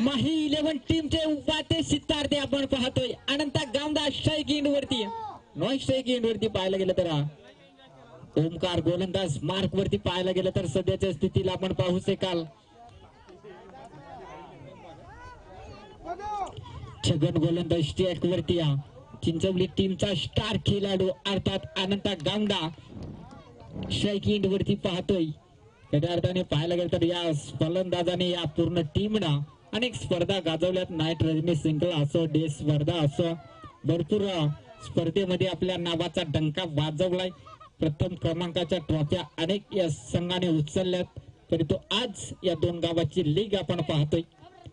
माही 11 टीमचे उपाते सितारते आपण पाहतोय. अनंत गावदा स्ट्राईक एंड वरती नॉन स्ट्राईक एंड वरती पाहायला गेलं तर ओमकार गोलंदाज मार्क वरती पाहायला गेलं तर सध्याच्या स्थितीला आपण पाहू शकाल. छगन गोलंदाज स्ट्राईक वरती चिंचवली टीमचा स्टार खेळाडू अर्थात अनंत गावदा स्ट्राईक एंड वरती पाहतोय. खऱ्या अर्थाने पाहायला गेलं तर या फलंदाजाने या पूर्ण टीमना अनेक स्पर्धा गाजवल्यात. नाईट रजनी सिंगल असो, डे स्पर्धा असो, भरपूर स्पर्धेमध्ये आपल्या नावाचा डंका वाजवलाय. प्रथम क्रमांकाच्या ट्रॉफ्या अनेक या संघाने उचलल्यात. परंतु आज या दोन गावाची लीग आपण पाहतोय.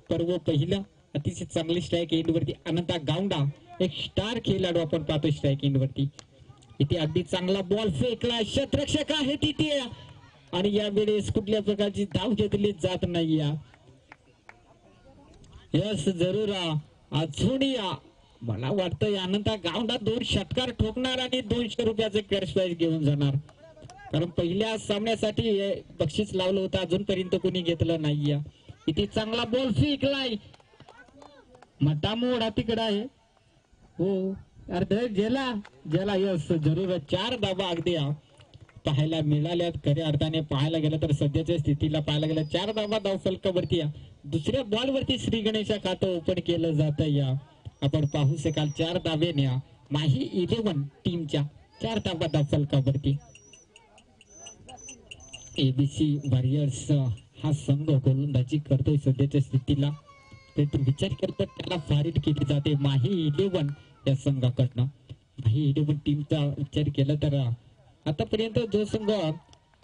पर्व पहिलं अतिशय चांगली स्ट्राईक एंड वरती अनंत गावडा एक स्टार खेळाडू आपण पाहतोय स्ट्राईक एंड वरती. इथे अगदी चांगला बॉल फेकला, क्षेत्ररक्षक आहे तिथे आणि यावेळेस कुठल्या प्रकारची धाव घेतली जात नाही. यस जरूर अजून मला वाटतं अनंत गावडा 2 षटकार ठोकणार आणि 200 रुपयाचं कॅश प्राइज घेऊन जाणार. कारण पहिल्या सामन्यासाठी बक्षीस लावलं होतं, अजूनपर्यंत कोणी घेतलं नाहीये. इथे चांगला बॉल फेकलाय, मोठा मोडा तिकडं आहे. हो अरे ज्याला यस जरूर 4 धावा अगदी पाहायला मिळाल्यात. खऱ्या अर्थाने पाहायला गेलं तर सध्याच्या स्थितीला पाहायला गेलं 4 धावा धाव फलकावरती दुसऱ्या बॉल वरती श्री गणेशा खातं ओपन केलं जातं. आपण पाहू शकाल 4 धावेने माही 11 टीमच्या 4 धावा धाव फलकावरती. एबीसी वॉरियर्स हा संघ गोलंदाजी करतोय सध्याच्या स्थितीला. विचार करतात त्याला फारीट केली जाते माही 11 या संघाकडनं. माही 11 टीमचा विचार केला तर आतापर्यंत जो संघ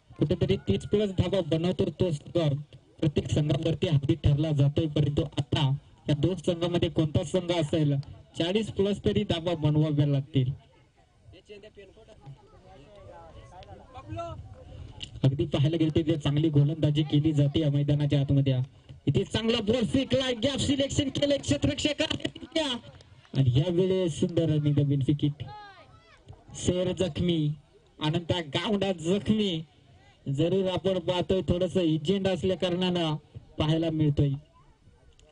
कुठेतरी 30+ धावा बनवतो तो संघ प्रत्येक संघावरती हाती ठरला जातोय. परंतु आता या 2 संघामध्ये कोणता संघ असेल 40+ तरी धावा बनवाव्या लागतील. अगदी पाहायला गेले ते चांगली गोलंदाजी केली जाते या मैदानाच्या आतमध्ये. इथे चांगला बॉल फेकला, गॅप सिलेक्शन केलं, क्षेत्ररक्षक आणि या वेळेस सुंदर आणि नवीन विकेट. शेर जखमी, अनंत गावडा जखमी. जरूर आपण पाहतोय थोडस एजंट असल्या कारणानं पाहायला मिळतोय.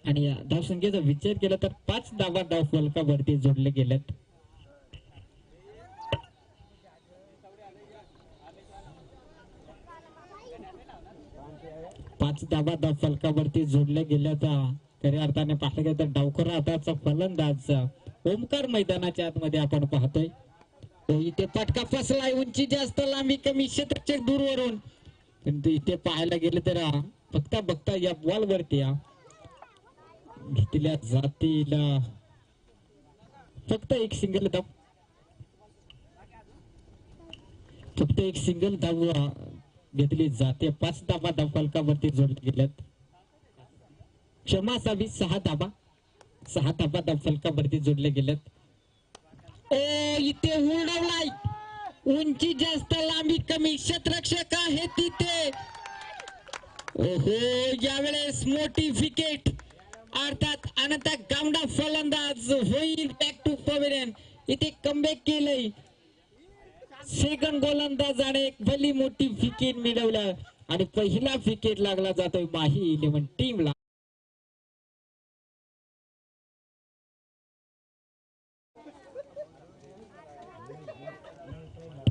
आणि धावसंख्येचा विचार केला तर 5 धावा धाव फलकावरती जोडले गेलेत. फलकावरती जोडले गेल्याचा खऱ्या अर्थाने पाहिलं गेलं तर डावखोरा हाताचा फलंदाज ओमकार मैदानाच्या आतमध्ये आपण पाहतोय. इथे पटका फसलाय, उंची जास्त लांबी कमी, क्षेत्ररक्षक दूरवरून. परंतु इथे पाहायला गेलं तर बघता या बॉल वरती घेतल्या जातील फक्त एक सिंगल धाव घेतली जाते. 5 धावा धाव फलकावरती जोडले गेल्यात. क्षमा असावी 6 धावा धाव फलकावरती जोडले गेल्यात. इथे उडवलाय, उंची जास्त लांबी कमी, क्षेत्ररक्षक आहे तिथे. ओहो यावेळेस मोठी विकेट अर्थात अनंत गावडा फलंदाज होईल बॅक टू पवेलियन. इथे कमबॅक केलंय सेकंड गोलंदाजाने एक भली मोठी विकेट मिळवल्या आणि पहिला विकेट लागला जातोय माही 11 टीमला.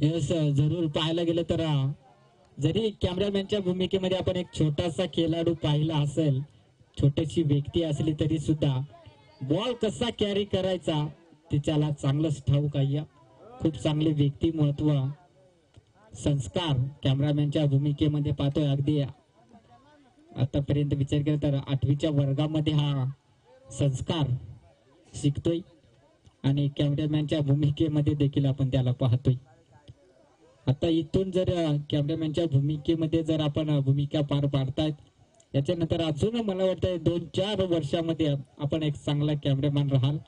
यस जरूर पाहायला गेलं तर जरी कॅमेरामॅनच्या भूमिकेमध्ये आपण एक छोटासा खेळाडू पाहिला असेल, छोटीशी व्यक्ती असली तरी सुद्धा बॉल कसा कॅरी करायचा त्याला चांगलंच ठाऊक आहे. खूप चांगले व्यक्तिमत्व संस्कार कॅमेरामॅनच्या भूमिकेमध्ये पाहतोय. अगदी आतापर्यंत विचार केला तर 8वीच्या वर्गामध्ये हा संस्कार शिकतोय आणि कॅमेरामॅनच्या भूमिकेमध्ये देखील आपण त्याला पाहतोय. आता इथून जर कॅमेरामॅनच्या भूमिकेमध्ये जर आपण भूमिका पार पाडतायत याच्यानंतर अजून मला वाटतं 2-4 वर्षामध्ये आपण एक चांगला कॅमेरामॅन राहाल.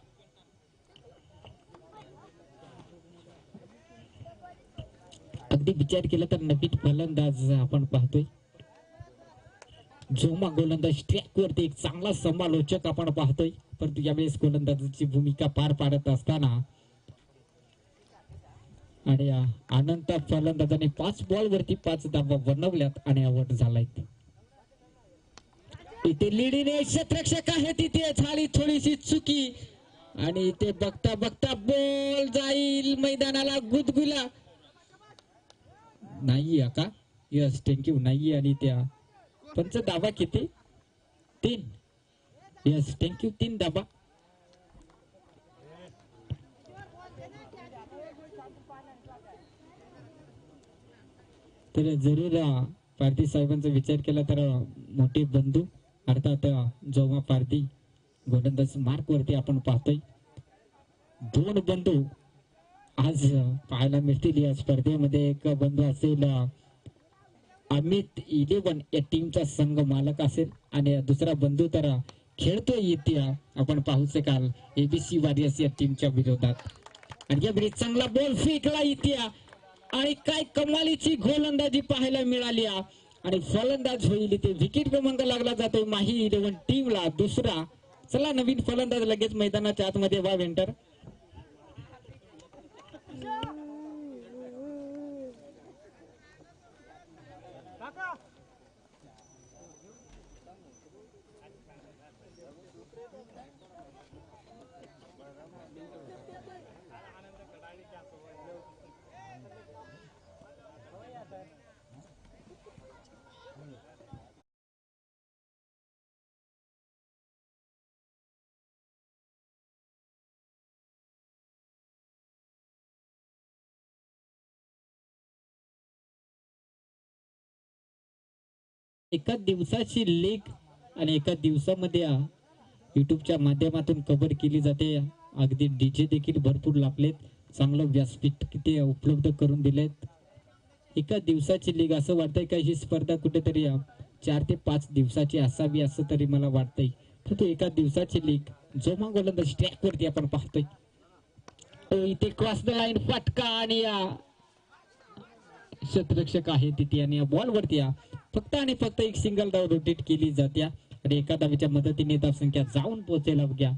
अगदी विचार केला तर नवीन फलंदाज आपण पाहतोय. जोमा गोलंदाज ट्रॅक वरती एक चांगला समालोचक आपण पाहतोय. परंतु यावेळेस गोलंदाजाची भूमिका पार पाडत असताना आणि अनंत फलंदाजाने 5 बॉल वरती 5 धावा बनवल्यात आणि आउट झालाय. इथे लीडीने क्षेत्ररक्षक आहे तिथे झाली थोडीशी चुकी आणि ते बघता बघता बॉल जाईल मैदानाला गुदगुला नाही का. यस थँक्यू नाही आणि त्या पंच दाबा किती 3. यस थँक्यू 3 दाबा. तर जरूर पारधी साहेबांचा विचार केला तर मोठे बंधू अर्थात जेव्हा पारधी गोलंदाज मार्क वरती आपण पाहतोय 2 बंधू आज पाहायला मिळतील या स्पर्धेमध्ये. एक बंधू असेल अमित 11 या टीमचा संघ मालक असेल आणि दुसरा बंधू तर खेळतोय इथे आपण पाहू शकाल एबीसी वॉरियर्स या टीमच्या विरोधात. आणि यावेळी चांगला बॉल फेकला इथे आणि काय कमालीची गोलंदाजी पाहायला मिळाली आणि फलंदाज होईल इथे विकेट क्रमांक लागला जातोय माही 11 टीमला दुसरा. चला नवीन फलंदाज लगेच मैदानाच्या आतमध्ये वा वेंटर. एका दिवसाची लीग आणि एका दिवसामध्ये युट्यूबच्या माध्यमातून कव्हर केली जाते. अगदी डीजे देखील भरपूर लागलेत. चांगलं व्यासपीठ किती उपलब्ध करून दिलेत. एका दिवसाची लीग असं वाटतंय का ही स्पर्धा कुठेतरी 4 ते 5 दिवसाची असावी असं तरी मला वाटतंय. तर एका दिवसाची लीग जोमा गोलंदाज ट्रॅक वरती आपण पाहतोय. इथे क्रॉस द लाईन फटका आणि क्षेत्ररक्षक आहे तिथे आणि बॉल वरती फक्त आणि फक्त एक सिंगल धाव रोटेट केली जाते आणि एका धावेच्या मदतीने धावसंख्या जाऊन पोहोचायला बघ्या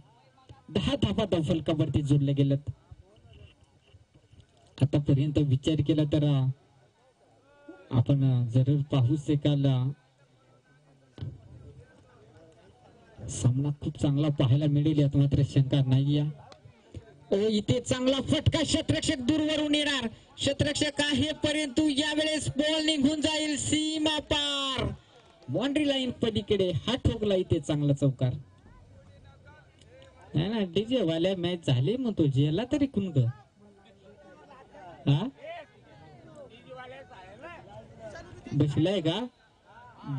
10 धावा धाव फलकावरती जोडले गेलेत. आतापर्यंत विचार केला तर आपण जरूर पाहू शकाल सामना खूप चांगला पाहायला मिळेल यात मात्र शंका नाही. इथे चांगला फटका क्षेत्ररक्षक दूरवरून येणार. क्षेत्ररक्षक आहे परंतु यावेळेस बॉल निघून जाईल सीमा पार बाउंड्री लाईन पलीकडे. हा ठोकला इथे चांगला चौकार. नाही ना डीजे वाल्या मॅच झाले मग तो जेला तरी कुण ग बसलाय का.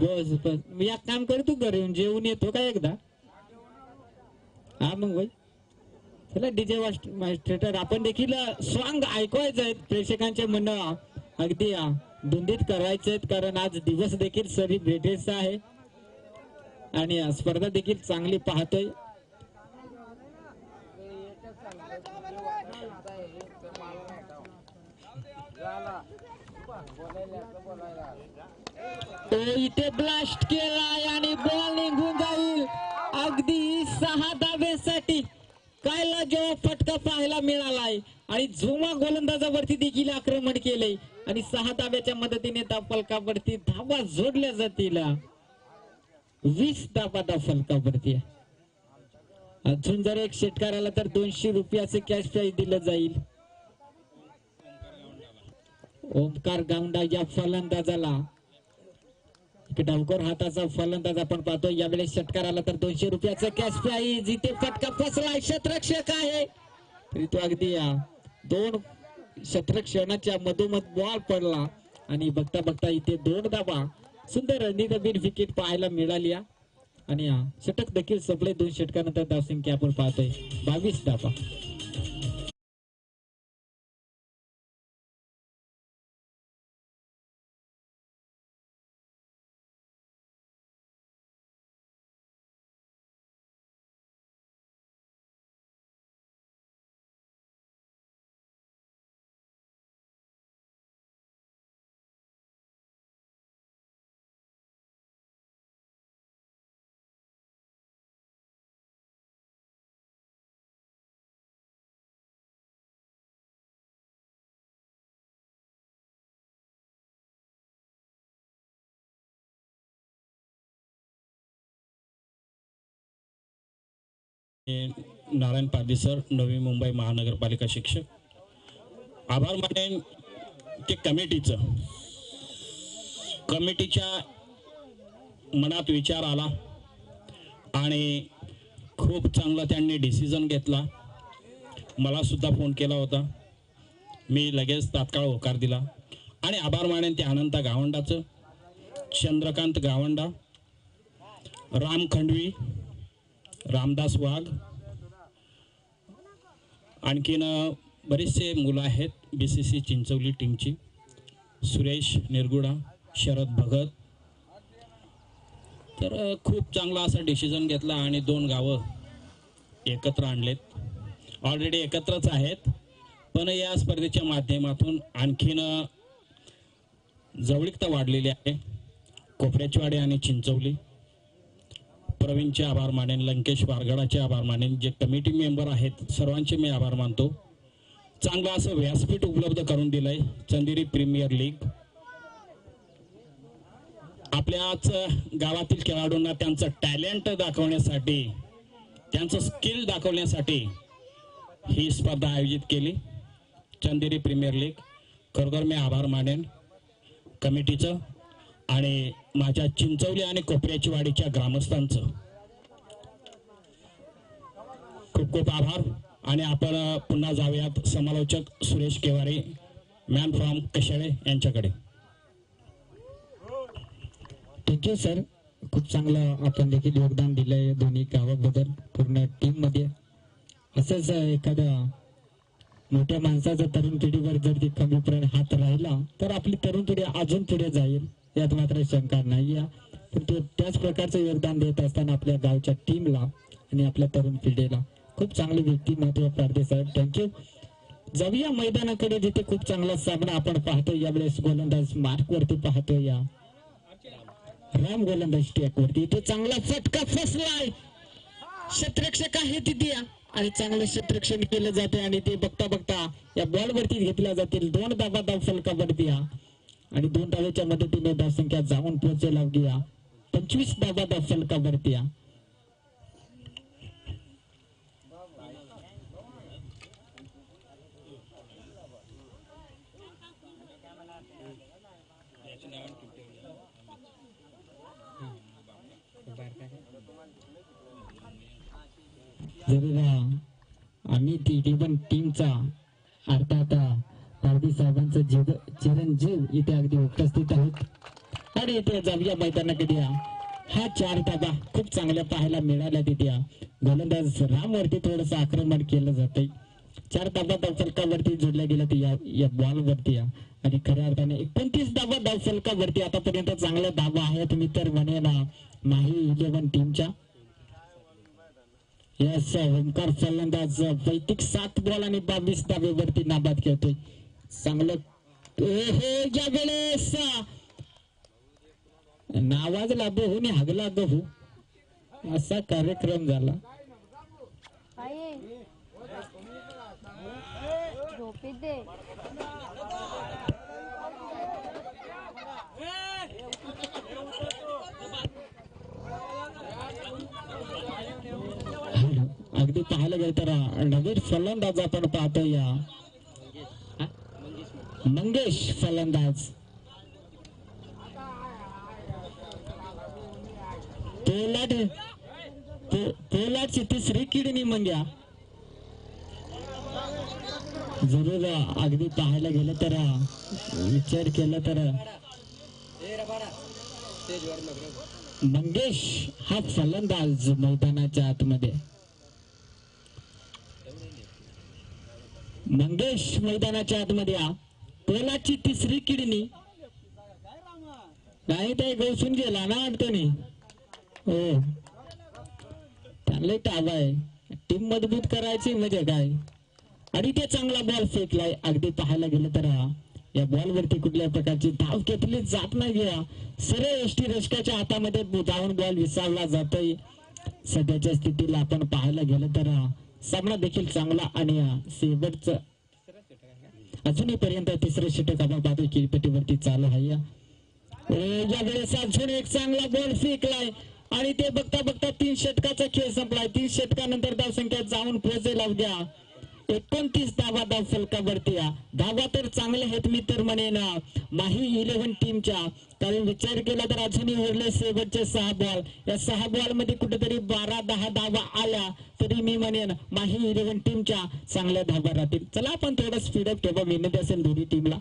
बस बस मी एक काम कर तू घरी येऊन जेवून येतो का एकदा. हा मग भाई चला डीजे मास्टर आपण देखील सॉंग ऐकवायचं आहेत. प्रेक्षकांचे म्हणणं अगदी धुंदीत करायचे आहेत कारण आज दिवस देखील सेलिब्रेटेड आहे आणि स्पर्धा देखील चांगली पाहतोय. तो इथे ब्लास्ट केलाय आणि बॉल निघून जाईल अगदी 6 धावेसाठी. कायला जेव्हा फटका पाहायला मिळालाय आणि झुमा गोलंदाजावरती देखील आक्रमण केले आणि 6 धाव्याच्या मदतीने धाव फलकावरती धावा जोडल्या जातील. 20 धावा धाव फलकावरती. अजून जर एक षटकार आला तर 200 रुपयाचे कॅश प्राइज दिलं जाईल. ओमकार गावंडा या फलंदाजाला डावकर हाताचा फलंदाज आपण पाहतो. यावेळेस षटकार आला तर 200 रुपयाचं कॅश प्राइज. इथे फटका फसलाय क्षेत्ररक्षक आहे तरी तो अगदी 2 क्षेत्ररक्षणाच्या मधोमध बॉल पडला आणि बघता बघता इथे 2 धावा सुंदर रणनीतीबीर विकेट पाहायला मिळाली आणि षटक देखील संपले. 2 षटकानंतर धावसंख्या आपण पाहतोय 22 धावा. नारायण पारदीसर, नवी मुंबई महानगरपालिका शिक्षक. आभार मानेन ते कमिटीच्या मनात विचार आला आणि खूप चांगला त्यांनी डिसिजन घेतला. मला सुद्धा फोन केला होता, मी लगेच तात्काळ होकार दिला. आणि आभार मानेन ते अनंत गावंडाचं, चंद्रकांत गावंडा, राम खंडवी, रामदास वाघ, आणखीन बरेचसे मुलं आहेत BCC चिंचवली टीमची, सुरेश निरगुडा, शरद भगत. तर खूप चांगला असा डिसिजन घेतला आणि 2 गावं एकत्र आणलेत. ऑलरेडी एकत्रच आहेत, पण या स्पर्धेच्या माध्यमातून आणखीन जवळीकता वाढलेली आहे. कोपऱ्याचीवाडी आणि चिंचवली. प्रवीणचे आभार मानेन, लंकेश वारगडाचे आभार मानेन, जे कमिटी मेंबर आहेत सर्वांचे मी आभार मानतो. चांगलं असं व्यासपीठ उपलब्ध करून दिलंय चंदेरी प्रीमियर लीग. आपल्याच गावातील खेळाडूंना त्यांचं टॅलेंट दाखवण्यासाठी, त्यांचं स्किल दाखवण्यासाठी ही स्पर्धा आयोजित केली, चंदेरी प्रीमियर लीग. खरोखर मी आभार मानेन कमिटीचं आणि माझ्या चिंचवली आणि कोपऱ्याची वाडीच्या ग्रामस्थांचं खूप खूप आभार. आणि आपण पुन्हा जाऊयात समालोचक सुरेश केवारे, मॅन फ्रॉम कशाळे यांच्याकडे. थँक्यू सर, खूप चांगलं आपण देखील योगदान दिलंय दोन्ही गावाबद्दल पूर्ण टीम मध्ये. असंच एखाद्या मोठ्या माणसाचा तरुण पिढीवर जर ती कमी हात राहिला तर आपली तरुण पिढी अजून पुढे जाईल, यात मात्र शंका नाही. पण तो त्याच प्रकारचं योगदान देत असताना आपल्या गावच्या टीमला आणि आपल्या तरुण पिढीला खूप चांगले व्यक्तिमत्व पारदे साहेब, थँक्यू. जाऊया मैदानाकडे, जिथे खूप चांगला सामना आपण पाहतो. यावेळेस गोलंदाज मार्क वरती पाहतो, या राम गोलंदाज स्टेक वरती. इथे चांगला फटका फसलाय, क्षेत्ररक्षक आहे तिथे आणि चांगलं क्षेत्ररक्षण केलं जाते आणि ते बघता बघता या बॉल वरती घेतल्या जातील 2 धावा धाव फलकावरती आणि 2 धावेच्या मदतीने धावसंख्या जाऊन पोहोचायला लागली 25 धावा धाव फलकावरती. आम्ही तिघे पण टीमचा अर्थात पारदी साहेबांचं चिरंजीव इथे अगदी उपस्थित आहेत आणि इथे जाऊया मैदानाकडे. हा 4 धावा खूप चांगल्या पाहायला मिळाल्या तिथे. गोलंदाज राम वरती थोडस आक्रमण केलं जातंय. 4 धावा धाव फलकावरती जोडल्या गेल्या या बॉल वरती आणि खऱ्या अर्थाने 29 धावा धाव फलकावरती आतापर्यंत चांगल्या धावा आहेत मी तर म्हणेन माही 11 टीमच्या. यस, ओंकार फलंदाज वैदिक 7 बॉल आणि 22 धावेवरती नाबाद खेळतोय. चांगलं या वेळेस नावाजला बहु ने हगला गहू असा कार्यक्रम झाला. अगदी पाहायला गेलं तर नवीन फलंदाज आपण पाहतो या मंगेश फलंदाज. पोलाडची 3री किडनी मंग्या. जरूर अगदी पाहायला गेलं तर विचार केला तर मंगेश हा फलंदाज मैदानाच्या आतमध्ये. मंगेश मैदानाच्या आतमध्ये पोलाची 3री किडनी नाही ते गवसून गेला ना अडचणी. हो, चांगले टाव आहे, टीम मजबूत करायची म्हणजे काय. आणि ते चांगला बॉल फेकलाय. अगदी पाहायला गेलं तर या बॉल वरती कुठल्या प्रकारची धाव घेतली जात नाही. सरळ एसटी रक्षकाच्या हातामध्ये जाऊन बॉल विसावला जातोय. सध्याच्या स्थितीला आपण पाहायला गेलं तर सामना देखील चांगला आणि शेवटचं अजूनही पर्यंत 3रं षटक आपण पाहतोय किरीपट्टीवरती चालू आहे. या वेळेस अजून एक चांगला बॉल फेकलाय आणि ते बघता बघता 3 षटकाचा खेळ संपलाय. 3 षटकानंतर धावसंख्या जाऊन पोहोचेल अवघ्या 29 धावा धाव फलकावरती. धावा तर चांगले आहेत मी तर म्हणेन माही 11 टीमच्या. कारण विचार केला तर अजूनही उरले शेवटचे 6 बॉल. या 6 बॉल मध्ये कुठेतरी 12-10 धावा आल्या तरी मी म्हणेन माही 11 टीमच्या चांगल्या धावा राहतील. चला आपण थोडं स्पीडअप ठेवा, विनंती असेल दोन्ही टीमला.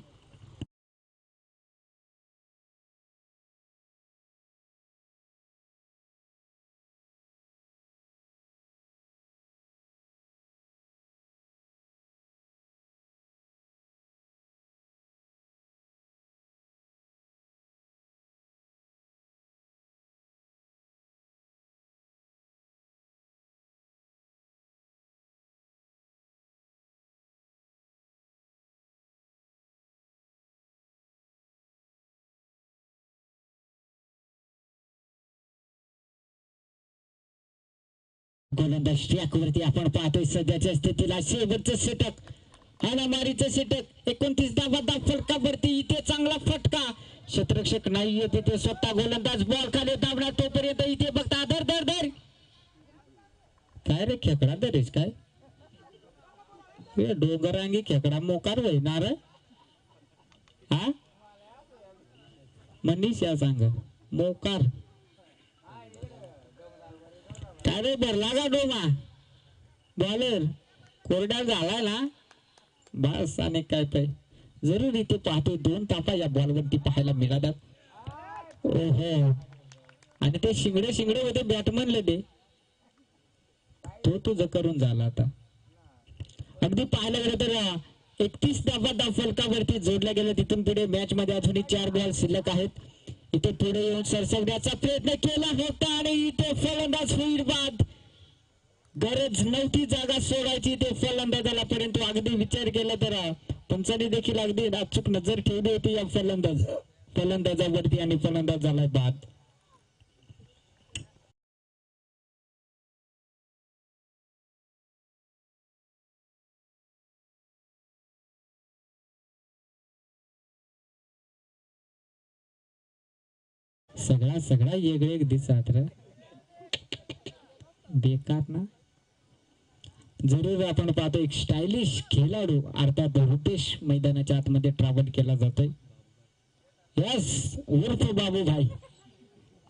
गोलंदाज ट्रॅक वरती आपण पाहतोय सध्याच्या स्थितीला शेवटचं षटक. हाणामारीचं षटक 29 धावा धाव फलकावरती. इथे चांगला फटका. क्षेत्ररक्षक नाहीये तिथे, स्वतः गोलंदाज बॉल खाली दाबणार तोपर्यंत इथे बघता धर धर धर. काय रे खेकडा धरेस काय? डोंगरांगी खेकडा मोकार होईनार हा. मनीषा सांग मोकार काय रे भरला का डोमा बॉलर कोरडा झालाय ना बस. आणि काय पाय जरूर इथे पाहतोय 2 तापा या बॉलवरती पाहायला मिळातात. ओहो आणि ते शिंगडे शिंगडे होते बॅटमन ते तो तुझं करून झाला आता. अगदी पाहायला गेलं तर 31 धावा धाव फलकावरती जोडल्या गेल्या. तिथून पुढे मॅच मध्ये अजूनही 4 बॉल शिल्लक आहेत. इथे पुढे येऊन सरसवण्याचा प्रयत्न केला होता आणि इथे फलंदाज होईल बाद. गरज नव्हती जागा सोडायची ते फलंदाजाला, परंतु अगदी विचार केला तर पंचाने देखील अगदी अचूक नजर ठेवली होती या फलंदाजावरती आणि फलंदाज झालाय बाद. सगळा वेगळे एक दिसत रे बेकार ना. जरूर आपण पाहतो एक स्टायलिश खेळाडू अर्थात रुपेश मैदानाच्या आतमध्ये ट्रॅव्हल केला जातोय. यस उर्फ बाबू भाई.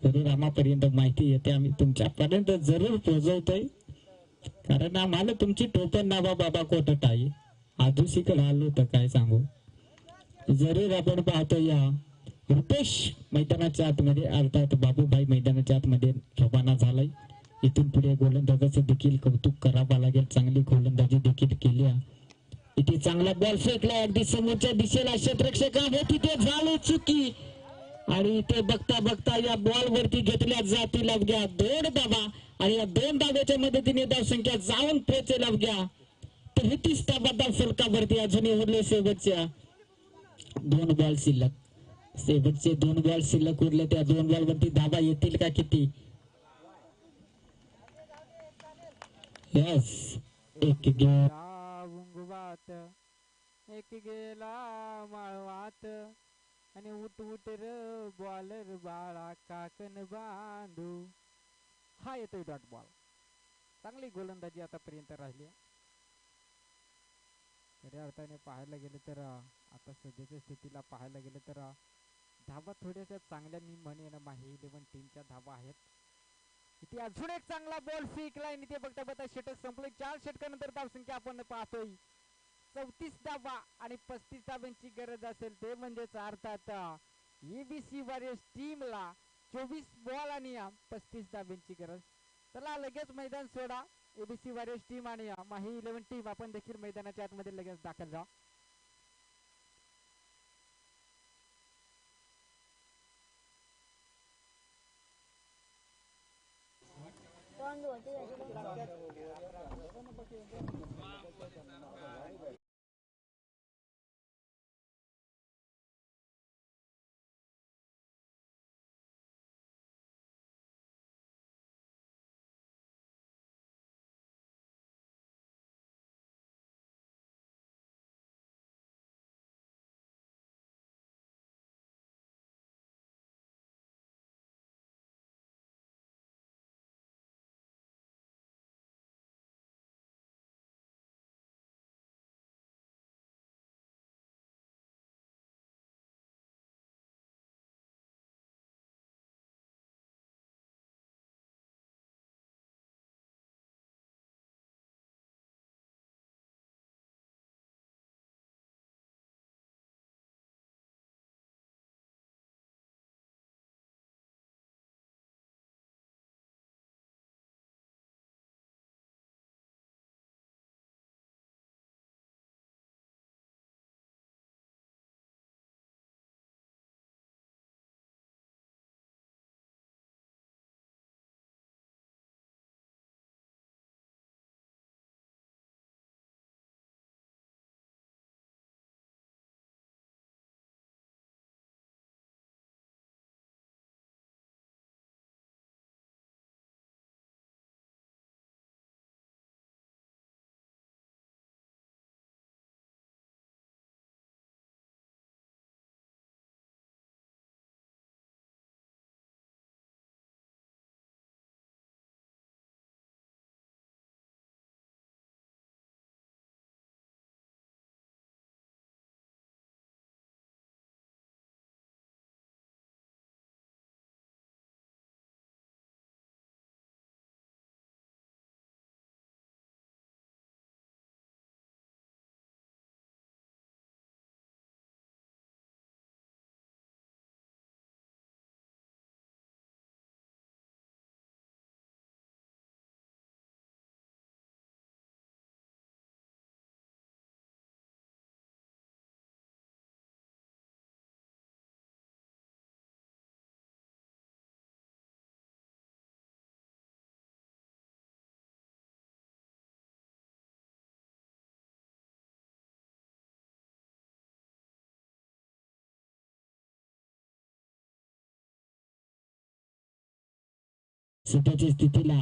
जरूर आम्हापर्यंत माहिती येते, आम्ही तुमच्यापर्यंत जरूर पोहोचवतोय. कारण आम्हाला तुमची टोपण नावा बाबा कोटट आहे. आधुसिकल आलो तर काय सांगू. जरूर आपण पाहतो या रुपेश मैदानाच्या आतमध्ये अर्थात बाबूभाई मैदानाच्या आतमध्ये रवाना झालाय. इथून पुढे गोलंदाजाचं देखील कौतुक करावं लागेल. चांगली गोलंदाजी देखील केली. इथे चांगला बॉल फेकला अगदी समोरच्या दिशेला. क्षेत्ररक्षक आहे तिथे झाली चुकी आणि इथे बघता बघता या बॉल वरती घेतल्या जातील अवघ्या 2 धावा आणि या 2 धाव्याच्या मदतीने धावसंख्या जाऊन पोहोचेल अवघ्या 33 धावा धाव फलकावरती. अजूनही उरले शेवटच्या 2 बॉल शिल्लक. शेवटचे 2 बॉल शिल्लक उरले. त्या 2 बॉल वरती धावा येतील का किती? यस एक उंगवात एक गेला माळवात आणि उठ उठ र बॉलर बाळा काकन बांधू. हा येतोय डॉट बॉल. चांगली गोलंदाजी आतापर्यंत राहिली. खऱ्या अर्थाने पाहायला गेलं तर आता सध्याच्या स्थितीला पाहायला गेलं तर धावा थोड्याशा चांगल्या मी म्हणेन माही 11 टीमच्या धावा आहेत. इथे अजून एक चांगला बॉल फेकलाय. इथे बघता बघता षटक संपले. 4 षटकानंतर धावसंख्या आपण पाहतोय 34 धावा आणि 35 धावांची गरज असेल ते म्हणजेच अर्थात एबीसी वॉरियर्स टीमला 24 बॉल आणि 35 धावांची गरज. चला लगेच मैदान सोडा. एबीसी वॉरियर्स टीम आणि माही 11 टीम आपण देखील मैदानाच्या आतमध्ये लगेच दाखल जा. सध्याच्या स्थितीला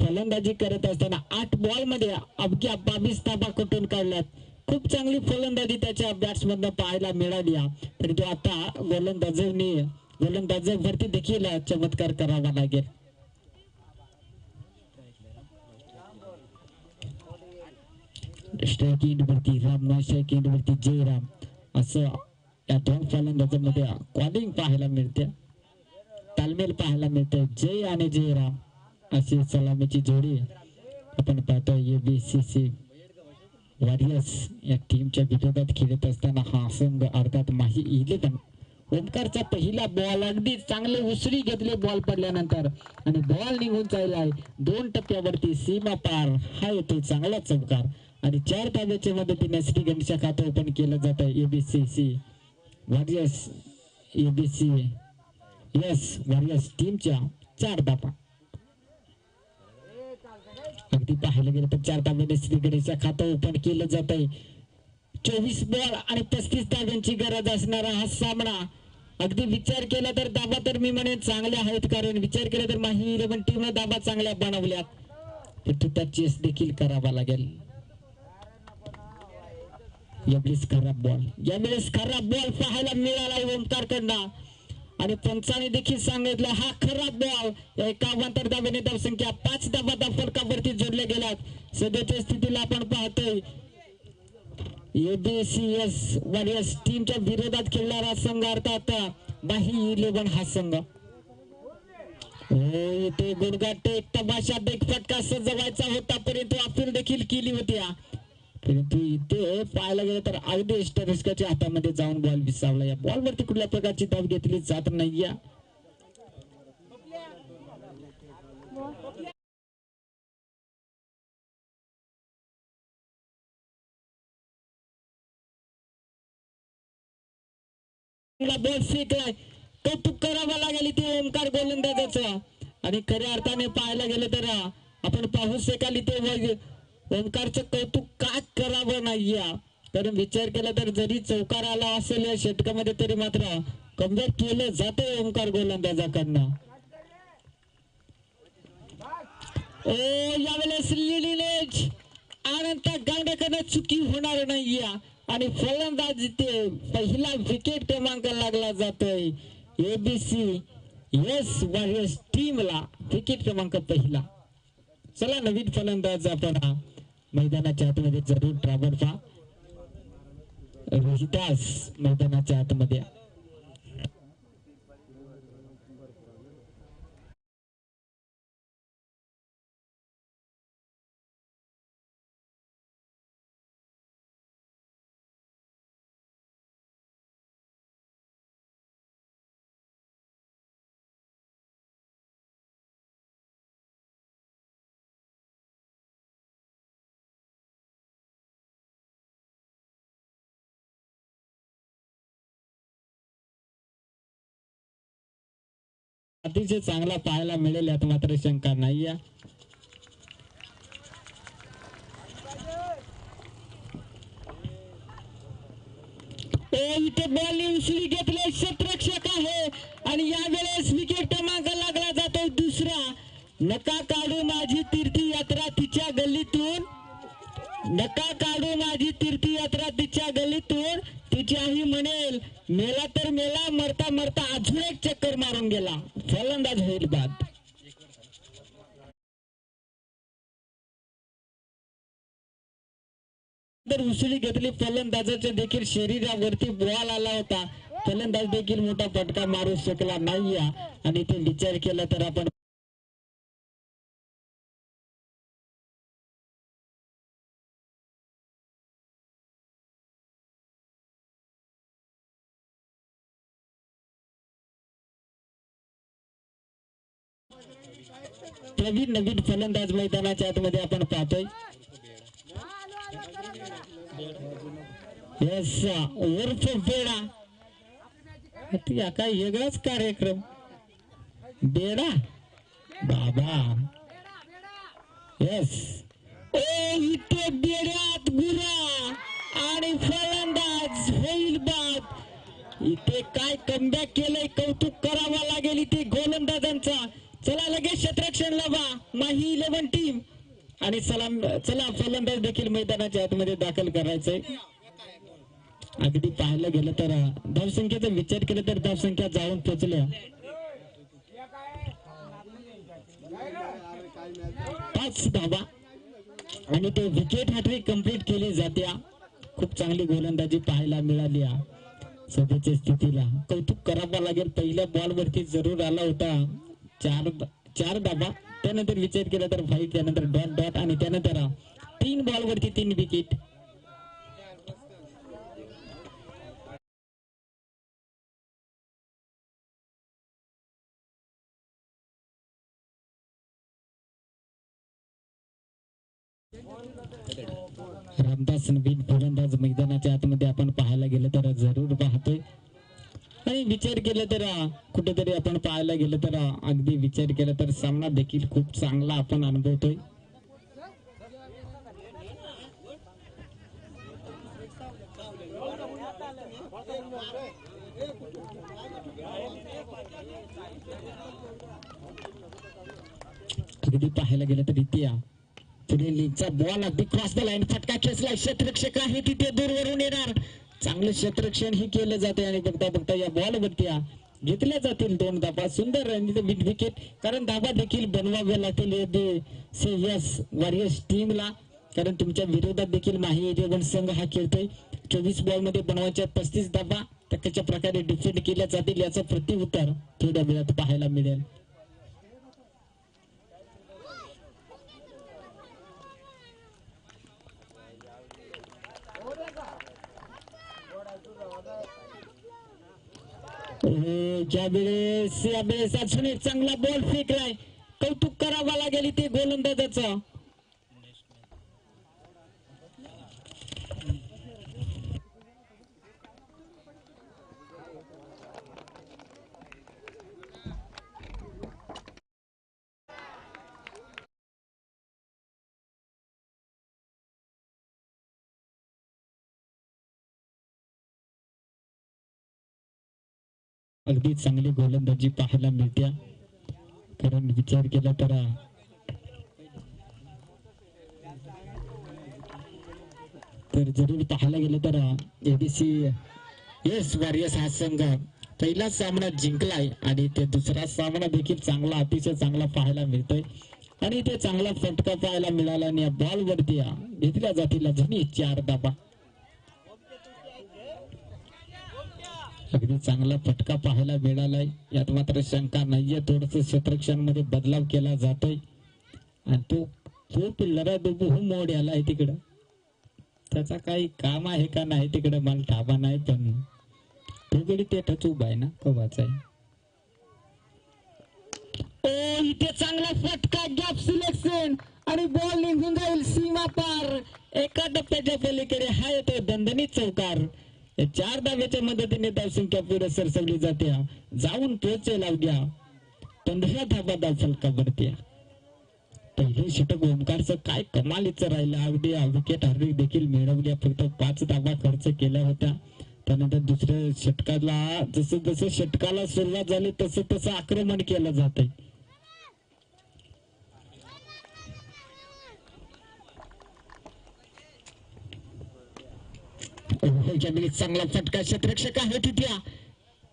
फलंदाजी करत असताना 8 बॉल मध्ये अवघ्या 22 धावा कुठून काढल्यात. खूप चांगली फलंदाजी त्याच्या बॅट्समधनं पाहायला मिळाली. परंतु आता गोलंदाजावरती देखील चमत्कार करावा लागेल. स्ट्राईक एंडवरती राम, नॉन स्ट्राईक एंडवरती जयराम, असं या दोन फलंदाजांमध्ये कॉलिंग पाहायला मिळते, तालमेल पाहायला मिळते. जय आणि जयराम अशी सलामीची जोडी आपण पाहतोय. ABCC वॉरियर्स या टीमच्या विरोधात खेळत असताना हा संघ अर्थात माही 11 ओमकारचा पहिला बॉल अगदी चांगले उसळी घेतले बॉल पडल्यानंतर आणि बॉल निघून चाललाय 2 टप्प्यावरती सीमा पार. हा येतो चांगला चौकार आणि 4 धाब्याच्या मदतीने श्रीगणेशच्या खातं ओपन केलं जातं. ABCC वॉरियर्स वॉरियर्स टीमच्या 4 धाबा. अगदी पाहायला गेलं तर 4 धाब्याने श्रीगणेशच्या खातं ओपन केलं जात आहे. 24 बॉल आणि 35 धाब्यांची गरज असणारा हा सामना. अगदी विचार केला तर धाबा तर मी म्हणेन चांगल्या आहेत, कारण विचार केला तर माही 11 टीमने धाबा चांगल्या बनवल्यात, परंतु त्या चेस देखील करावा लागेल. यावेळेस खराब बॉल पाहायला मिळाला ओमकारकडनं आणि पंचाने देखील सांगितलं हा खराब बॉल. 51 धाब्याने धावसंख्या 5 धाबा फलकावरती जोडले गेल्यात. सध्याच्या स्थितीला आपण पाहतोय ABCS वॉरियर्स टीमच्या विरोधात खेळणारा संघ अर्थात माही 11 हा संघ. ते गुडघाट एक तमाशात एक फटका सजवायचा होता, परंतु अपील देखील केली होती. परंतु इथे पाहायला गेलं तर अगदी स्टरिस्काच्या हातामध्ये जाऊन बॉल विसावला. या बॉल वरती कुठल्या प्रकारची धाव घेतली जात नाहीये. बॉल फेकलाय, कौतुक करावं लागेल इथे ओमकार गोलंदाजाचं. आणि खऱ्या अर्थाने पाहायला गेलं तर आपण पाहू शकाल इथे ओमकारचं कौतुक का करावं नाहीये, कारण विचार केला तर जरी चौकार आला असेल या षटकामध्ये तरी मात्र कमबॅक केलं जातंय ओमकार गोलंदाजाकडनं. यावेळेस लिडिंग एज अनंत गावडेकडनं चुकी होणार नाहीये आणि फलंदाज इथे पहिला विकेट क्रमांक लागला जातोय. ABCS वॉरियर्स टीमला विकेट क्रमांक पहिला. चला नवीन फलंदाज आपण मैदानाच्या आतमध्ये जरूर ट्रॅव्हल व्हा. रोहिदास मैदानाच्या आतमध्ये. अतिशय चांगला पाहायला मिळेल यात मात्र शंका नाहीये. इथे बॉल उसळी घेतले क्षेत्ररक्षक आहे आणि यावेळेस विकेट क्रमांक लागला जातो दुसरा. नका काढू माझी तीर्थयात्रा तिच्या गल्लीतून, नका काढू माझी तीर्थयात्रा तिच्या गल्लीतून, तिची आई म्हणेल मेला तर मेला, मरता मरता अजून एक चक्कर मारून गेला. फलंदाज होईल बाद. तर उसळी घेतली फलंदाजाचे देखील शरीरावरती बॉल आला होता. फलंदाज देखील मोठा फटका मारू शकला नाही आणि ते विचार केला तर आपण नवीन फलंदाज मैदानाच्या आतमध्ये आपण पाहतोय. उर्फ बेडा. काय वेगळाच कार्यक्रम. बेडा बाबा. इथे बेड्यात गुरा आणि फलंदाज होईल बाद. इथे काय कमबॅक केलंय, कौतुक करा. आणि सलाम चला फलंदाज देखील मैदानाच्या आतमध्ये दाखल करायचंय. अगदी पाहायला गेलं तर धावसंख्येचा विचार केला तर धावसंख्या जाऊन पोहोचल्या 5 धावा आणि ते विकेट हॅट्रिक कंप्लीट केली जात्या. खूप चांगली गोलंदाजी पाहायला मिळाली सध्याच्या स्थितीला. कौतुक करावं लागेल. पहिल्या बॉल वरती जरूर आला होता 4 धावा. त्यानंतर विचार केला तर फाईट, त्यानंतर डॉट डॉट आणि त्यानंतर 3 बॉल वरती 3 विकेट. रामदास नवीन फलंदाज मैदानाच्या आतमध्ये आपण पाहायला गेलं तर जरूर पाहतोय. आणि विचार केला तर कुठेतरी आपण पाहायला गेलं तर अगदी विचार केला तर सामना देखील खूप चांगला आपण अनुभवतोय. अगदी पाहायला गेलं तर इथे पुढे लीगचा बॉल अगदी क्रॉस द लाईन फटका खेचला. क्षेत्ररक्षक आहे तिथे दूरवरून येणार. चांगलं क्षेत्ररक्षण ही केलं जाते आणि बघता बघता या बॉल वरती घेतल्या जातील 2 धाबा. सुंदर विकेट. कारण धाबा देखील बनवाव्या लागतील यस वॉरियर्स टीमला. कारण तुमच्या विरोधात देखील माही 11 संघ हा खेळतोय. 24 बॉल मध्ये बनवायच्या 35 धाबा कशा प्रकारे डिफेंड केल्या जातील याचं प्रत्युत्तर थोड्या वेळात पाहायला मिळेल. ज्यावेळेस अजून एक चांगला बॉल फेकलाय. कौतुक करावा लागेल इथे गोलंदाजाचं. अगदी चांगली गोलंदाजी पाहायला मिळते. कारण विचार केला तर जरूर पाहायला गेलं तर एबीसी यस वॉरियर्स हा संघ पहिला सामना जिंकलाय आणि ते दुसरा सामना देखील चांगला अतिशय चांगला पाहायला मिळतोय. आणि ते चांगला फटका पाहायला मिळाला आणि या बॉल वरती घेतल्या जातील अजूनही 4 धाबा. अगदी चांगला फटका पाहायला मिळालाय. यात मात्र शंका नाहीये. थोडस क्षेत्ररक्षण मध्ये बदलाव केला जातोय आणि तो पिल्लरा दुबू मोड याला आहे तिकडं. त्याचा काही काम आहे का नाही तिकडे मला ठाबा नाही. पण तो गडी तेथच उभा आहे ना कवाचा आहे. ओ इथे चांगला फटका गॅप सिलेक्शन आणि बॉल निघून जाईल सीमा पार. एका टप्प्याच्या पलीकडे हा येतो दणदणीत चौकार. 4 धाव्याच्या मदतीने धावसंख्या पुढे सरसवली जाते. जाऊन पोहोचेल अवघ्या 15 धाबा धावफलकावरती. पहिले षटक ओमकारचं काय कमालीचं राहिलं. अगदी विकेट हार्दिक देखील मिळवल्या. फक्त 5 धाबा खर्च केल्या होत्या. त्यानंतर दुसऱ्या षटकाला जसं षटकाला सुरुवात झाली तसं आक्रमण केलं जात आहे. चांगला फटका क्षेत्ररक्षक आहे तिथे.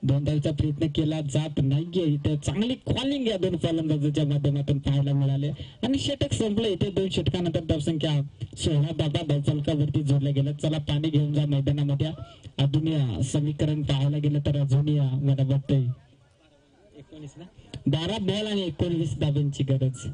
2 धावचा प्रयत्न केला जात नाहीये. इथे चांगली कॉलिंग या 2 फलंदाजाच्या माध्यमातून पाहायला मिळाले आणि षटक संपलं. इथे 2 षटकानंतर धावसंख्या 16 धाबा धावफलकावरती जोडल्या गेल्या. चला पाणी घेऊन जा मैदानामध्ये. अजून समीकरण पाहायला गेलं तर अजूनही मला वाटतंय 12 बॉल आणि 19 धाब्यांची गरज.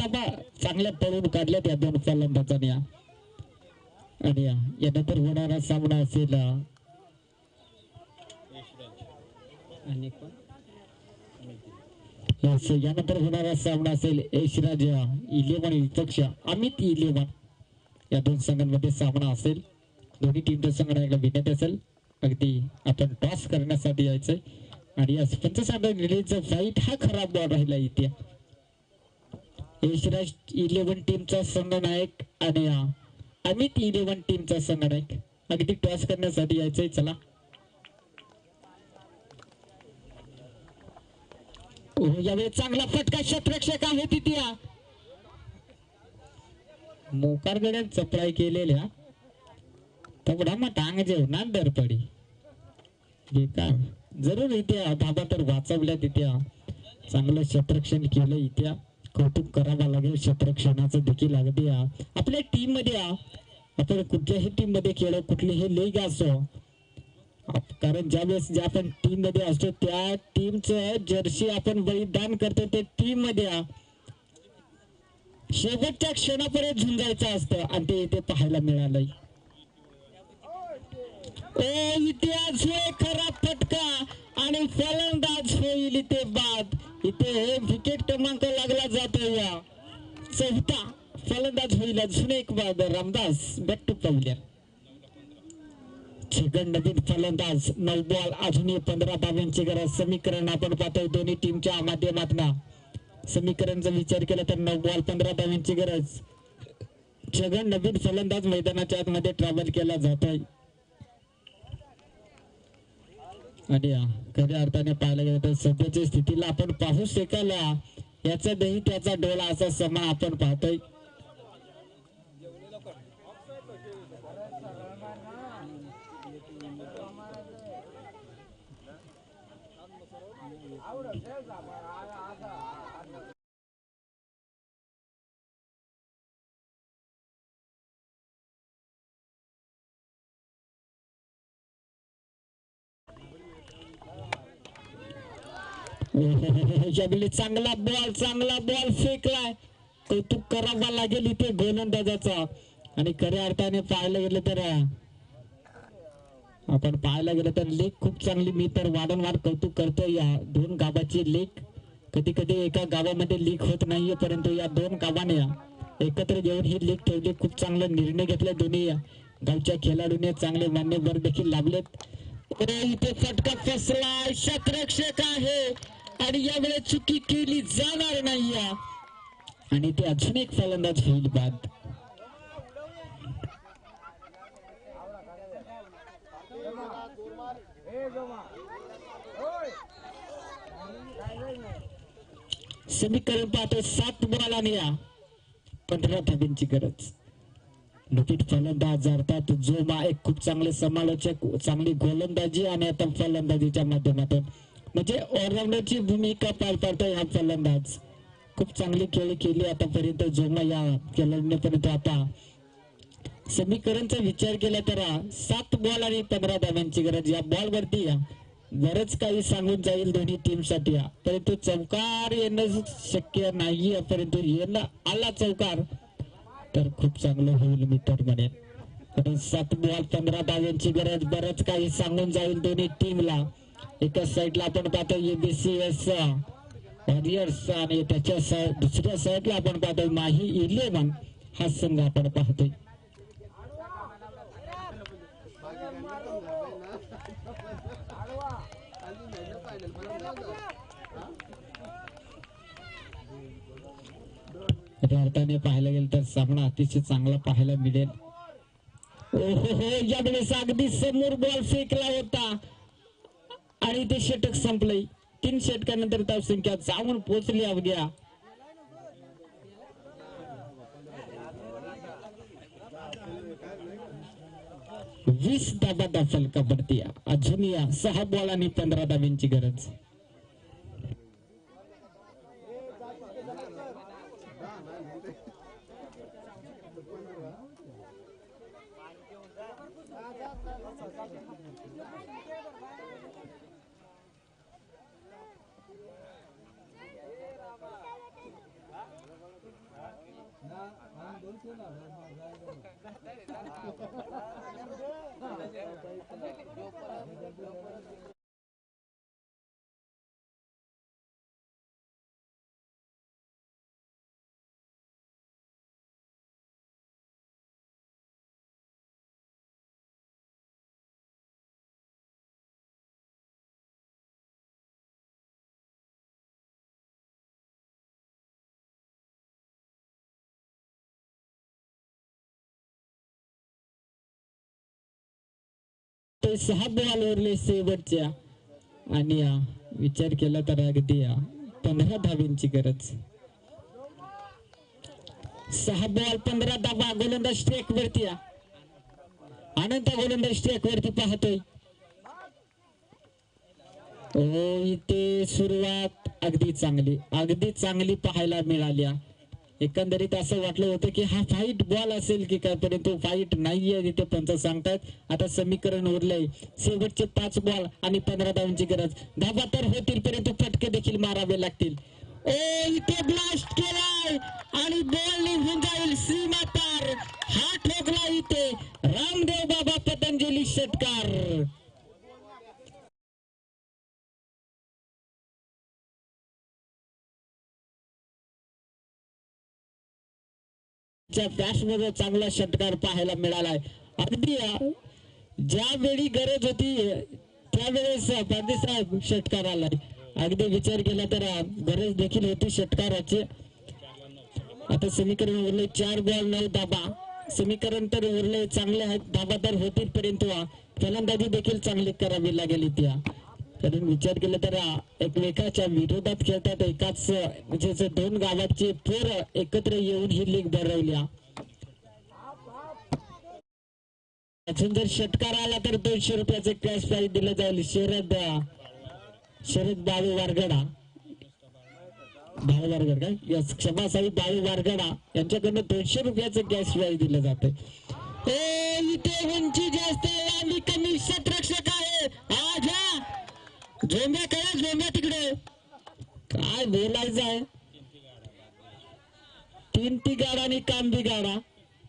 धाबा चांगल्या पळून काढल्यात या दोन फलंदाजांनी. आणि यानंतर होणारा सामना असेल आणि यानंतर होणारा सामना असेल यशराज 11 विपक्ष अमित 11 या दोन संघांमध्ये सामना असेल. दोन्ही टीमच्या संघाला भिन्नत असेल. अगदी आपण टॉस करण्यासाठी यायचंय आणि या पंचसाधा निलेचा फाईट हा खराब बॉल राहिला इथे. यशराज 11 टीमचा संघनायक आणि अमित 11 टीमचा संघनायक अगदी टॉस करण्यासाठी यायचंय. चला यावेळी चांगला फटका क्षेत्ररक्षक आहे तिथे मोकार गड्या चपळाई केलेल्या तेवढा मग टांग जेवणार दरपडी बेकार जरूर इथे धाबा तर वाचवल्या तिथे चांगलं क्षेत्ररक्षण केलं इथे. कौतुक करावं लागेल क्षेत्ररक्षणाचं देखील. अगदी आपल्या टीम मध्ये आपण कुठल्याही टीम मध्ये खेळलो कुठलीही लीग असो कारण ज्यावेळेस ज्या आपण टीम मध्ये असतो त्या टीमचं जर्सी आपण बलिदान करतो ते टीम मध्ये शेवटच्या क्षणापर्यंत झुंजायचं असतं आणि ते इथे पाहायला मिळालंय. इतिहास खराब फटका आणि फलंदाज होईल इथे बाद. इथे विकेट क्रमांक लागला जातो या चौथा फलंदाज होईल अजून एक बाद. रामदास बॅक टू पवल्या सेकंड नवीन फलंदाज 9 बॉल अजूनही 15 धावांची गरज. समीकरण आपण पाहतोय दोन्ही टीमच्या माध्यमातून. समीकरणचा विचार केला तर 9 बॉल 15 धावांची गरज. सेकंड नवीन फलंदाज मैदानाच्या आतमध्ये ट्रॅव्हल केला जातोय आणि खऱ्या अर्थाने पाहायला गेलं तर सध्याच्या स्थितीला आपण पाहू शकाल याचा दही त्याचा डोळा असा समा आपण पाहतोय. चांगला बॉल फेकलाय. कौतुक करावा लागेल इथे गोलंदाजाचा. आणि खऱ्या अर्थाने पाहायला गेलं तर आपण पाहायला गेलं तर लेख खूप चांगली. मी तर वारंवार कौतुक करतो या दोन गावाची लेख. कधी कधी एका गावामध्ये लीक होत नाहीये परंतु या दोन गावाने एकत्र येऊन ही लीक ठेवली. खूप चांगला निर्णय घेतला दोन्ही गावच्या खेळाडूने. चांगले मान्यवर देखील लाभलेत. इथे फटका फसला. क्षेत्ररक्षक आहे आणि यावेळेस चुकी केली जाणार नाही आणि ते अजून एक फलंदाज होईल बाद. समीकरण पाहतो 7 बॉल आणि 15 धावांची गरज. नवीन फलंदाज अर्थात जोमा एक खूप चांगले समालोचक चांगली गोलंदाजी आणि आता फलंदाजीच्या माध्यमातून म्हणजे ऑलराऊंडरची भूमिका पार पाडतो हा फलंदाज. खूप चांगली खेळी केली आतापर्यंत जोमा या खेळाडूने. परंतु आता समीकरणचा विचार केला तर 7 बॉल आणि 15 धावांची गरज. या बॉल वरती बरंच काही सांगून जाईल दोन्ही टीम साठी परंतु चौकार येणं शक्य नाही. परंतु येणं आला चौकार तर खूप चांगलं होईल मी तर म्हणेन. कारण 7 बॉल 15 धावांची गरज बरंच काही सांगून जाईल दोन्ही टीमला. एका साईडला आपण पाहतो एबीसीएस वॉरियर्स आणि त्याच्या दुसऱ्या साईडला आपण पाहतोय माही 11 हा संघ आपण पाहतोय. अर्थाने पाहायला गेलं तर सामना अतिशय चांगला पाहायला मिळेल. यावेळेस अगदी समोर बॉल फेकला होता आणि ते षटक संपलंय. 3 षटकानंतर धावसंख्या जाऊन पोहोचली अवघ्या 20 धाबा दाखल कबड्डी. अजून 6 बॉल आणि 15 धावांची गरज. ते 6 बॉल उरले शेवटच्या आणि विचार केला तर अगदी 15 धाब्यांची गरज. 6 बॉल 15 धाबा. गोलंदाज स्ट्राईक वरती. अनंत गोलंदाज स्ट्राईक वरती पाहतोय. इथे सुरुवात अगदी चांगली पाहायला मिळाली. एकंदरीत असं वाटलं होतं की हा फाईट बॉल असेल की काय, परंतु फाईट नाहीये इथे पंच सांगतायत. आता समीकरण उरलंय शेवटचे 5 बॉल आणि 15 धावांची गरज. धाबा तर होतील परंतु फटके देखील मारावे लागतील. इथे ब्लास्ट केलाय आणि बॉल निघून जाईल सीमा पार. हा ठोकला इथे रामदेव बाबा पतंजली षटकार. बॅट्समध्ये चांगला षटकार पाहायला मिळालाय. अगदी ज्यावेळी गरज होती त्यावेळेस पांडे साहेब षटकार आलाय. अगदी विचार केला तर गरज देखील होती षटकाराची. आता समीकरण उरले 4 बॉल 9 धाबा. समीकरण तर उरले चांगले आहेत, धाबा तर होतील परंतु फलंदाजी देखील चांगली करावी लागेल त्या. कारण विचार केला तर एकमेकाच्या विरोधात खेळतात. एकाच म्हणजे 2 गावाचे पोर एकत्र येऊन ही लीग भरवली. अजून जर षटकार आला तर 200 रुपयाचे कॅश प्राइज दिलं जाईल. शरद बाळू वारगडा काय क्षमा साहेब बाळू वारगडा यांच्याकडनं 200 रुपयाचं कॅश प्राइज दिलं जात. इथे उंची जास्त आणि कमी क्षेत्ररक्षक आहे. झोंब्या काय झोंब्या तिकडे काय बोलायचं आहे. 3 तिगाडा आणि काम बिगाडा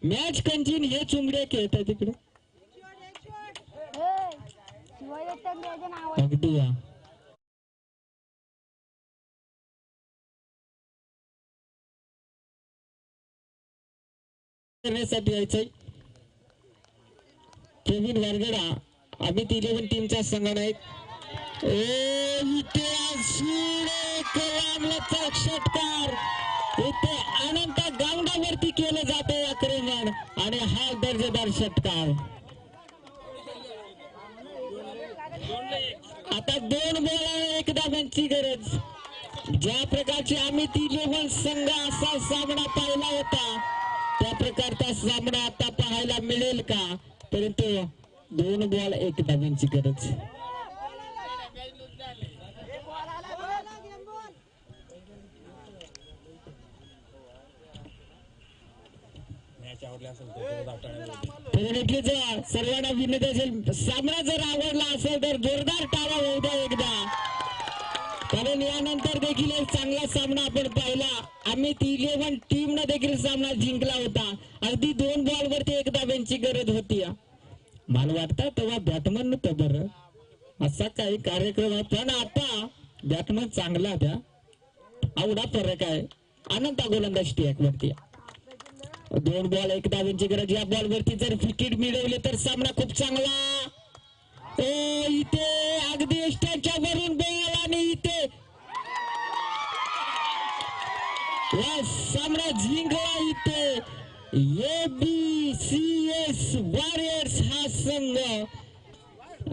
मॅच कंचिन हे चुंबडे खेळतात तिकडे. अगदी करण्यासाठी यायचंय. केविन वारगडा अमित 11 टीमचा संघनायक. इथे षटकार इथे अनंत गावडावरती केलं जाते आक्रमण आणि हा दर्जेदार षटकार. आता 2 बॉल 1 धावांची गरज. ज्या प्रकारची आम्ही 11 संघ असा सामना पाहिला होता त्या प्रकारचा सामना आता पाहायला मिळेल का, परंतु 2 बॉल 1 धावांची गरज. सर्वांना विनंती असेल सामना जर आवडला असेल तर जोरदार टाळा होऊ द्या एकदा. कारण यानंतर देखील एक चांगला सामना आपण पाहिला. आम्ही 11 टीम न देखील सामना जिंकला होता. अगदी 2 बॉल वरती 1 धाव्यांची गरज होती. मला वाटतं तेव्हा बॅटमन नव्हतं बरं असा काही कार्यक्रम, पण आता बॅटमन चांगला त्या आवडा फरक आहे. अनंत गोलंदाज स्ट्राईक वरती. 2 बॉल 1 धावांची गरज. या बॉल वरती जर विकेट मिळवले तर सामना खूप चांगला. इथे अगदी स्टँडच्या वरून बॉल आणि इथे सामना जिंकला. इथे ABCS वॉरियर्स हा संघ.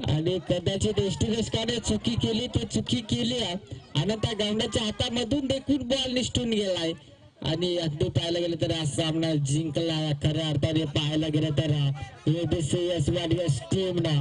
आणि कदाचित एसटीरस्काने चुकी केली तर चुकी केली. अनंत गावण्याच्या हातामधून देखील बॉल निसटून गेलाय आणि अगदी पाहायला गेलं तर हा सामना जिंकला खऱ्या अर्थाने पाहायला गेलं तर ABCS वॉरियर्स टीम ना.